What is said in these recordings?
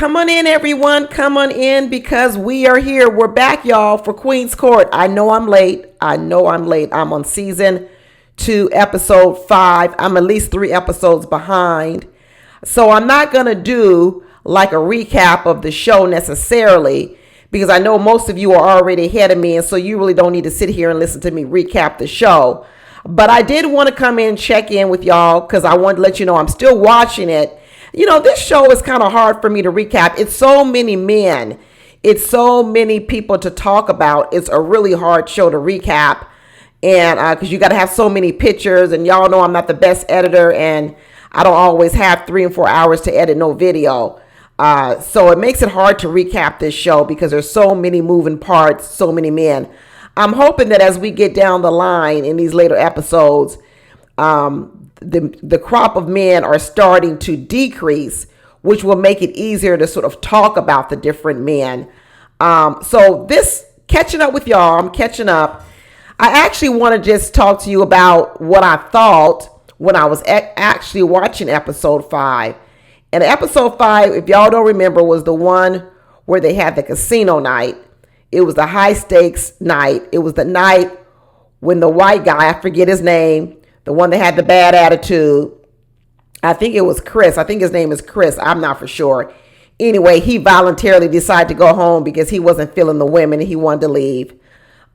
Come on in, everyone. Come on in because we are here. We're back, y'all, for Queen's Court. I know I'm late. I'm on season 2, episode 5. I'm at least 3 episodes behind. So I'm not going to do like a recap of the show necessarily because I know most of you are already ahead of me. And so you really don't need to sit here and listen to me recap the show. But I did want to come in and check in with y'all because I wanted to let you know I'm still watching it. You know, this show is kind of hard for me to recap. It's so many men. It's so many people to talk about. It's a really hard show to recap. And because you got to have so many pictures. And y'all know I'm not the best editor. And I don't always have 3 and 4 hours to edit no video. So it makes it hard to recap this show because there's so many moving parts, so many men. I'm hoping that as we get down the line in these later episodes, the crop of men are starting to decrease, which will make it easier to sort of talk about the different men. So this catching up with y'all, I'm catching up. I actually want to just talk to you about what I thought when I was actually watching episode 5. And episode 5, if y'all don't remember, was the one where they had the casino night. It was the high stakes night. It was the night when the white guy, I forget his name, the one that had the bad attitude. I think it was Chris. I think his name is Chris. I'm not for sure. Anyway, he voluntarily decided to go home because he wasn't feeling the women and he wanted to leave.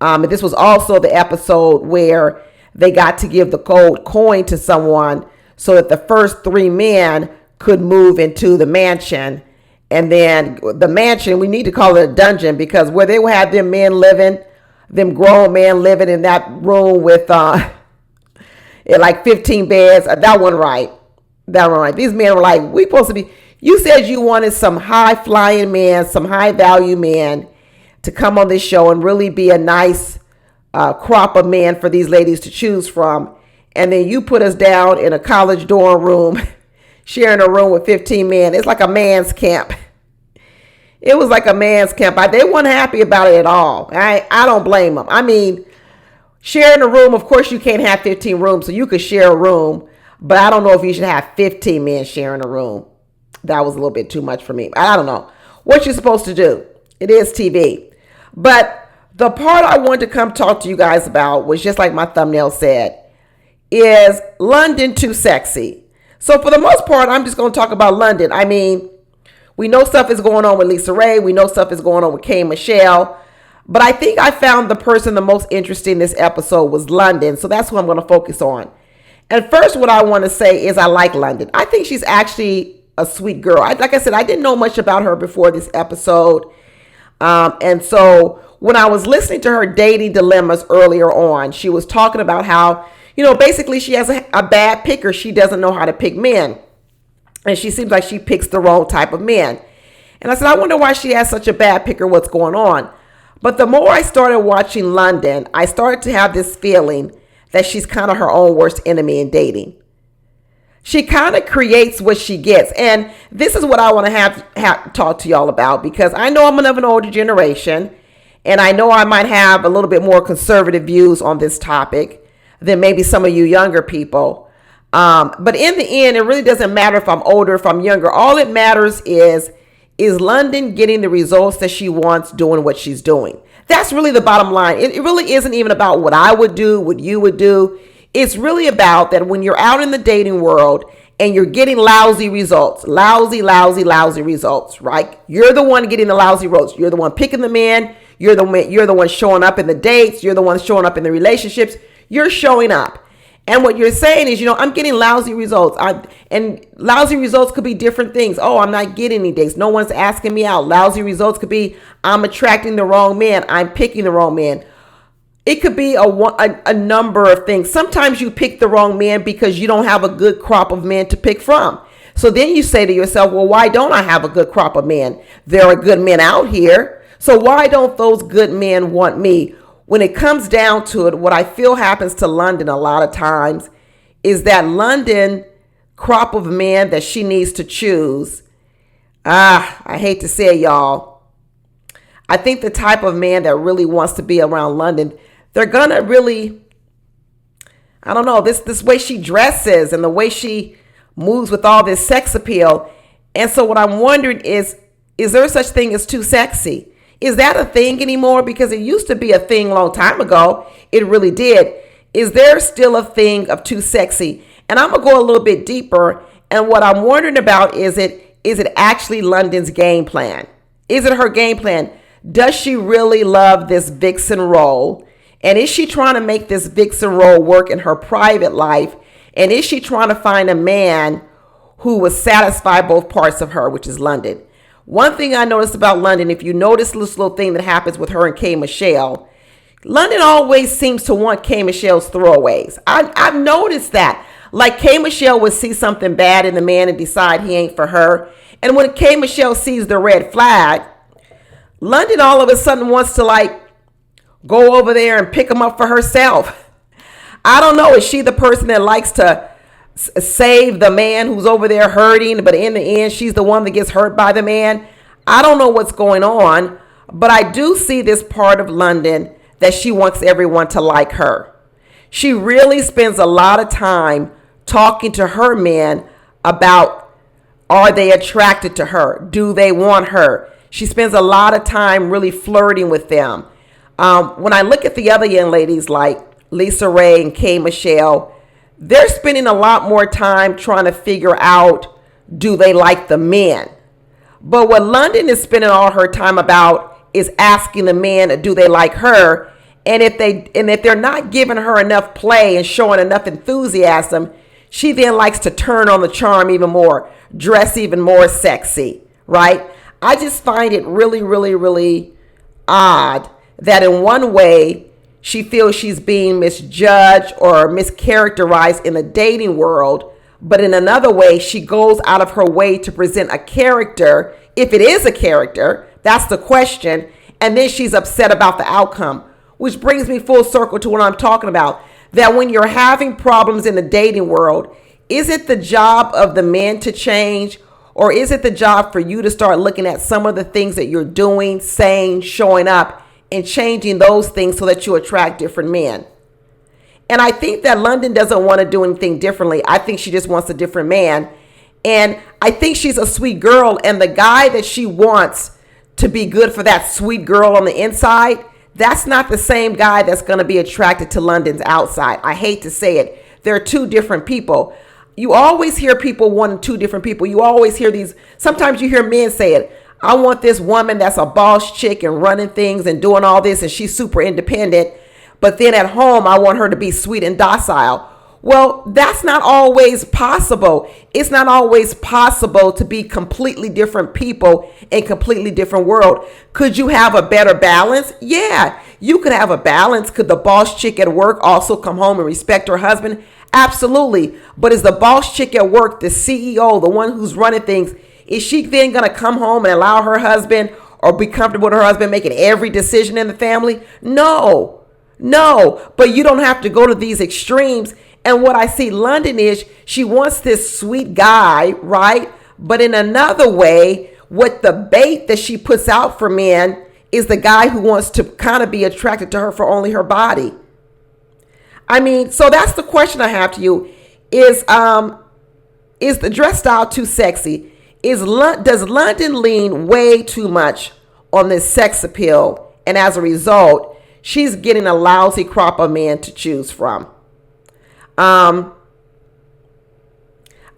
And this was also the episode where they got to give the gold coin to someone so that the first 3 men could move into the mansion. And then the mansion, we need to call it a dungeon because where they would have them men living, them grown men living in that room with like 15 beds. That one right. These men were like, we supposed to be, you said you wanted some high flying men, some high value men to come on this show and really be a nice crop of men for these ladies to choose from. And then you put us down in a college dorm room, sharing a room with 15 men. It's like a man's camp. It was like a man's camp. They weren't happy about it at all. I don't blame them. I mean, sharing a room, of course, you can't have 15 rooms, so you could share a room. But I don't know if you should have 15 men sharing a room. That was a little bit too much for me. I don't know what you're supposed to do. It is TV. But the part I wanted to come talk to you guys about was just like my thumbnail said, is London too sexy? So for the most part, I'm just going to talk about London. I mean, we know stuff is going on with Lisa Ray. We know stuff is going on with Kay Michelle. But I think I found the person the most interesting this episode was London. So that's who I'm going to focus on. And first, what I want to say is I like London. I think she's actually a sweet girl. Like I said, I didn't know much about her before this episode. And so when I was listening to her dating dilemmas earlier on, she was talking about how, you know, basically she has a bad picker. She doesn't know how to pick men. And she seems like she picks the wrong type of men. And I said, I wonder why she has such a bad picker. What's going on? But the more I started watching London, I started to have this feeling that she's kind of her own worst enemy in dating. She kind of creates what she gets. And this is what I want to have talk to y'all about because I know I'm of an older generation and I know I might have a little bit more conservative views on this topic than maybe some of you younger people. But in the end, it really doesn't matter if I'm older, if I'm younger. All it matters is London getting the results that she wants doing what she's doing? That's really the bottom line. It really isn't even about what I would do, what you would do. It's really about that when you're out in the dating world and you're getting lousy results, lousy results, right? You're the one getting the lousy results. You're the one picking the man. You're the one showing up in the dates. You're the one showing up in the relationships. You're showing up. And what you're saying is, you know, I'm getting lousy results. And lousy results could be different things. Oh, I'm not getting any dates. No one's asking me out. Lousy results could be I'm attracting the wrong man. I'm picking the wrong man. It could be a number of things. Sometimes you pick the wrong man because you don't have a good crop of men to pick from. So then you say to yourself, well, why don't I have a good crop of men? There are good men out here. So why don't those good men want me? When it comes down to it, what I feel happens to London a lot of times is that London crop of men that she needs to choose. I hate to say it, y'all. I think the type of man that really wants to be around London, they're going to really, I don't know, this way she dresses and the way she moves with all this sex appeal. And so what I'm wondering is Is there such thing as too sexy? Is that a thing anymore? Because it used to be a thing a long time ago. It really did. Is there still a thing of too sexy? And I'm going to go a little bit deeper. And what I'm wondering about is it actually London's game plan? Is it her game plan? Does she really love this vixen role? And is she trying to make this vixen role work in her private life? And is she trying to find a man who will satisfy both parts of her, which is London? One thing I noticed about London, if you notice this little thing that happens with her and K. Michelle, London always seems to want K. Michelle's throwaways. I've noticed that. Like K. Michelle would see something bad in the man and decide he ain't for her. And when K. Michelle sees the red flag, London all of a sudden wants to like go over there and pick him up for herself. I don't know. Is she the person that likes to save the man who's over there hurting, but in the end, she's the one that gets hurt by the man? I don't know what's going on, but I do see this part of London that she wants everyone to like her. She really spends a lot of time talking to her men about, are they attracted to her? Do they want her? She spends a lot of time really flirting with them. When I look at the other young ladies like Lisa Ray and K. Michelle, they're spending a lot more time trying to figure out, do they like the men? But what London is spending all her time about is asking the men, do they like her? And if they're not giving her enough play and showing enough enthusiasm, she then likes to turn on the charm even more, dress even more sexy, right? I just find it really, really, really odd that in one way she feels she's being misjudged or mischaracterized in the dating world, but in another way she goes out of her way to present a character. If it is a character, that's the question, and then she's upset about the outcome, which brings me full circle to what I'm talking about. That when you're having problems in the dating world, is it the job of the men to change, or is it the job for you to start looking at some of the things that you're doing, saying, showing up, and changing those things so that you attract different men? And I think that London doesn't want to do anything differently. I think she just wants a different man. And I think she's a sweet girl, and the guy that she wants to be good for that sweet girl on the inside, that's not the same guy that's going to be attracted to London's outside. I hate to say it. They're two different people. You always hear people wanting two different people. You always hear these. Sometimes you hear men say it. I want this woman that's a boss chick and running things and doing all this, and she's super independent. But then at home, I want her to be sweet and docile. Well, that's not always possible. It's not always possible to be completely different people in completely different world. Could you have a better balance? Yeah, you could have a balance. Could the boss chick at work also come home and respect her husband? Absolutely. But is the boss chick at work, the CEO, the one who's running things, is she then going to come home and allow her husband or be comfortable with her husband making every decision in the family? No. But you don't have to go to these extremes. And what I see London is she wants this sweet guy, right? But in another way, what the bait that she puts out for men is the guy who wants to kind of be attracted to her for only her body. I mean, so that's the question I have to you. Is the dress style too sexy? Does London lean way too much on this sex appeal? And as a result, she's getting a lousy crop of men to choose from. I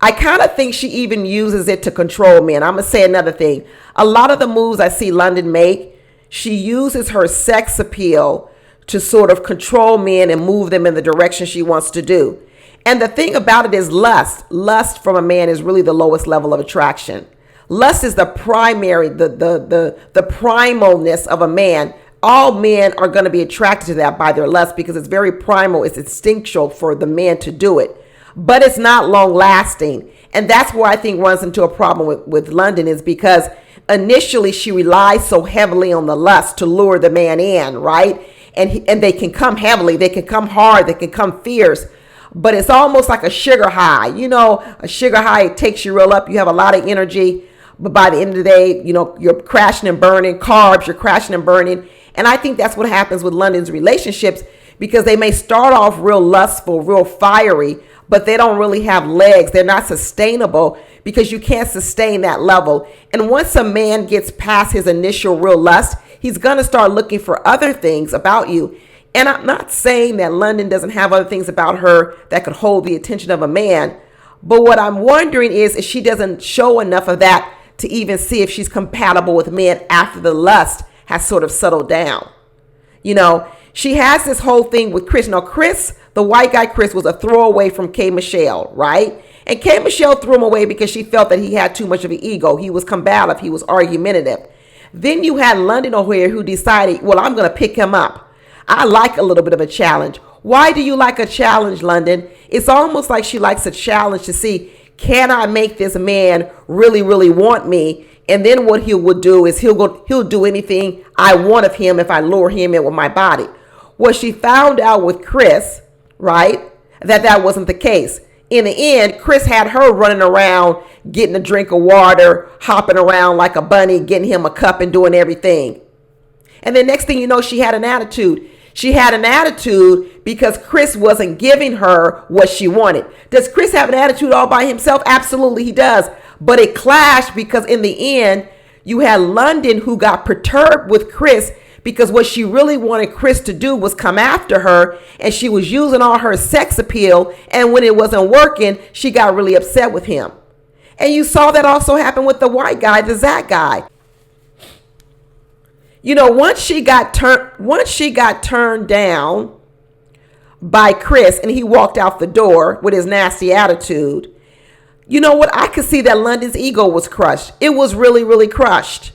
kind of think she even uses it to control men. I'm going to say another thing. A lot of the moves I see London make, she uses her sex appeal to sort of control men and move them in the direction she wants to do. And the thing about it is lust. Lust from a man is really the lowest level of attraction. Lust is the primary, the primalness of a man. All men are going to be attracted to that by their lust because it's very primal. It's instinctual for the man to do it. But it's not long lasting. And that's where I think runs into a problem with London, is because initially she relies so heavily on the lust to lure the man in, right? And they can come heavily. They can come hard. They can come fierce. But it's almost like a sugar high. You know, a sugar high, it takes you real up. You have a lot of energy. But by the end of the day, you know, you're crashing and burning. Carbs, you're crashing and burning. And I think that's what happens with London's relationships, because they may start off real lustful, real fiery, but they don't really have legs. They're not sustainable because you can't sustain that level. And once a man gets past his initial real lust, he's going to start looking for other things about you. And I'm not saying that London doesn't have other things about her that could hold the attention of a man. But what I'm wondering is if she doesn't show enough of that to even see if she's compatible with men after the lust has sort of settled down. You know, she has this whole thing with Chris. Now, Chris, the white guy Chris, was a throwaway from K. Michelle, right? And K. Michelle threw him away because she felt that he had too much of an ego. He was combative. He was argumentative. Then you had London O'Hare, who decided, well, I'm going to pick him up. I like a little bit of a challenge. Why do you like a challenge, London? It's almost like she likes a challenge to see, can I make this man really, really want me? And then what he will do is he'll do anything I want of him if I lure him in with my body. Well, she found out with Chris, right, that wasn't the case. In the end, Chris had her running around, getting a drink of water, hopping around like a bunny, getting him a cup and doing everything. And then next thing you know, she had an attitude. She had an attitude because Chris wasn't giving her what she wanted. Does Chris have an attitude all by himself? Absolutely, he does. But it clashed because in the end, you had London who got perturbed with Chris because what she really wanted Chris to do was come after her, and she was using all her sex appeal. And when it wasn't working, she got really upset with him. And you saw that also happen with the white guy, the Zach guy. You know, once she got turned down by Chris and he walked out the door with his nasty attitude, you know what? I could see that London's ego was crushed. It was really, really crushed.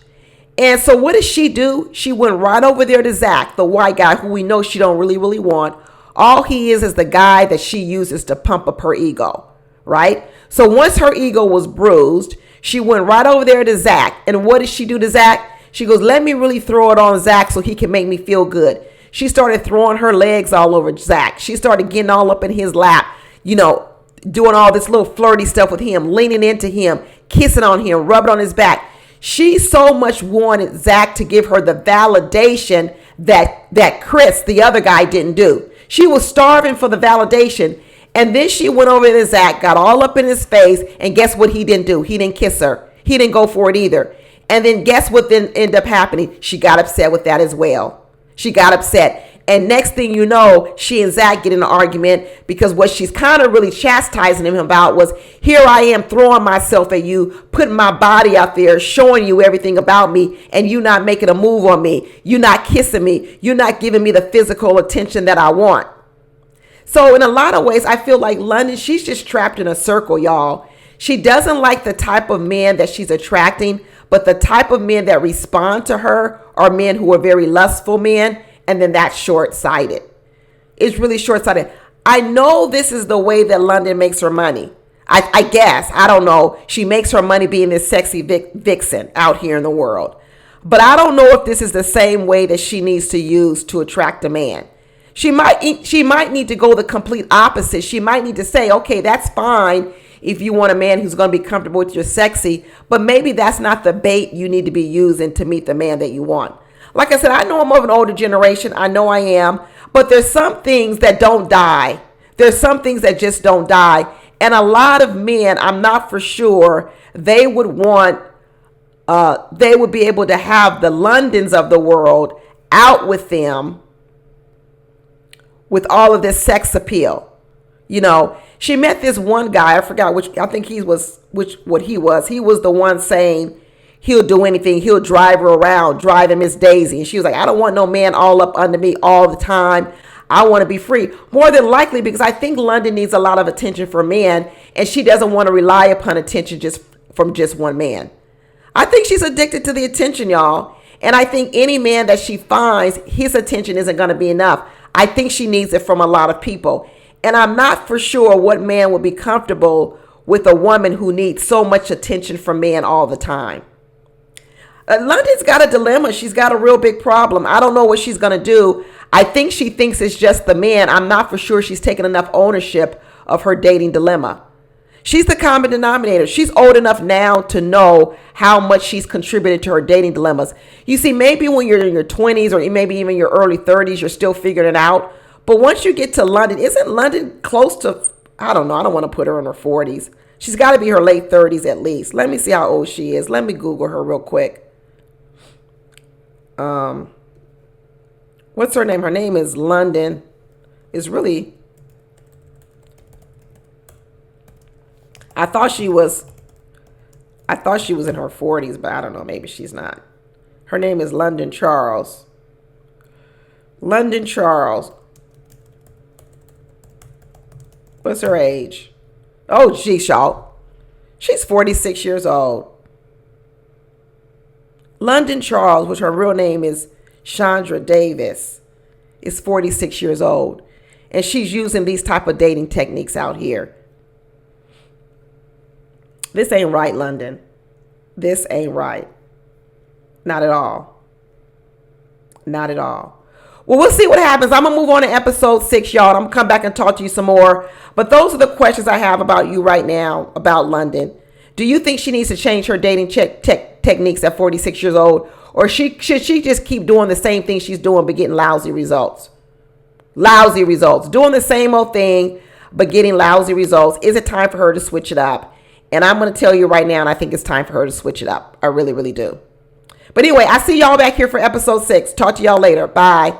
And so what did she do? She went right over there to Zach, the white guy who we know she don't really, really want. All he is the guy that she uses to pump up her ego, right? So once her ego was bruised, she went right over there to Zach. And what did she do to Zach? She goes, let me really throw it on Zach so he can make me feel good. She started throwing her legs all over Zach. She started getting all up in his lap, you know, doing all this little flirty stuff with him, leaning into him, kissing on him, rubbing on his back. She so much wanted Zach to give her the validation that Chris, the other guy, didn't do. She was starving for the validation. And then she went over to Zach, got all up in his face, and guess what he didn't do? He didn't kiss her. He didn't go for it either. And then guess what then ended up happening? She got upset with that as well. She got upset. And next thing you know, she and Zach get in an argument because what she's kind of really chastising him about was, here I am throwing myself at you, putting my body out there, showing you everything about me, and you not making a move on me. You not kissing me. You're not giving me the physical attention that I want. So in a lot of ways, I feel like London, she's just trapped in a circle, y'all. She doesn't like the type of man that she's attracting, but the type of men that respond to her are men who are very lustful men, and then that's short-sighted. It's really short-sighted. I know this is the way that London makes her money. I guess. I don't know. She makes her money being this sexy vixen out here in the world. But I don't know if this is the same way that she needs to use to attract a man. She might need to go the complete opposite. She might need to say, okay, that's fine if you want a man who's going to be comfortable with your sexy, but maybe that's not the bait you need to be using to meet the man that you want. Like I said, I know I'm of an older generation. I know I am, but there's some things that don't die. There's some things that just don't die. And a lot of men, I'm not for sure, they would be able to have the Londons of the world out with them with all of this sex appeal. You know, she met this one guy, I forgot what he was. He was the one saying he'll do anything. He'll drive her around, driving Miss Daisy. And she was like, I don't want no man all up under me all the time. I want to be free. More than likely because I think London needs a lot of attention from men, and she doesn't want to rely upon attention from just one man. I think she's addicted to the attention, y'all. And I think any man that she finds, his attention isn't going to be enough. I think she needs it from a lot of people. And I'm not for sure what man would be comfortable with a woman who needs so much attention from men all the time. London's got a dilemma. She's got a real big problem. I don't know what she's going to do. I think she thinks it's just the man. I'm not for sure she's taken enough ownership of her dating dilemma. She's the common denominator. She's old enough now to know how much she's contributed to her dating dilemmas. You see, maybe when you're in your 20s or maybe even your early 30s, you're still figuring it out. But once you get to London, isn't London close to I don't know. I don't want to put her in her 40s. She's got to be her late 30s at least. Let me see how old she is. Let me Google her real quick. What's her name? Her name is London. It's really, I thought she was in her 40s, but I don't know. Maybe she's not. Her name is London Charles. London Charles. What's her age? Oh, geez, y'all. She's 46 years old. London Charles, which her real name is Chandra Davis, is 46 years old. And she's using these type of dating techniques out here. This ain't right, London. This ain't right. Not at all. Not at all. Well, we'll see what happens. I'm going to move on to episode 6, y'all. I'm going to come back and talk to you some more. But those are the questions I have about you right now, about London. Do you think she needs to change her dating techniques at 46 years old? Or should she just keep doing the same thing she's doing but getting lousy results? Lousy results. Doing the same old thing but getting lousy results. Is it time for her to switch it up? And I'm going to tell you right now, and I think it's time for her to switch it up. I really, really do. But anyway, I see y'all back here for episode 6. Talk to y'all later. Bye.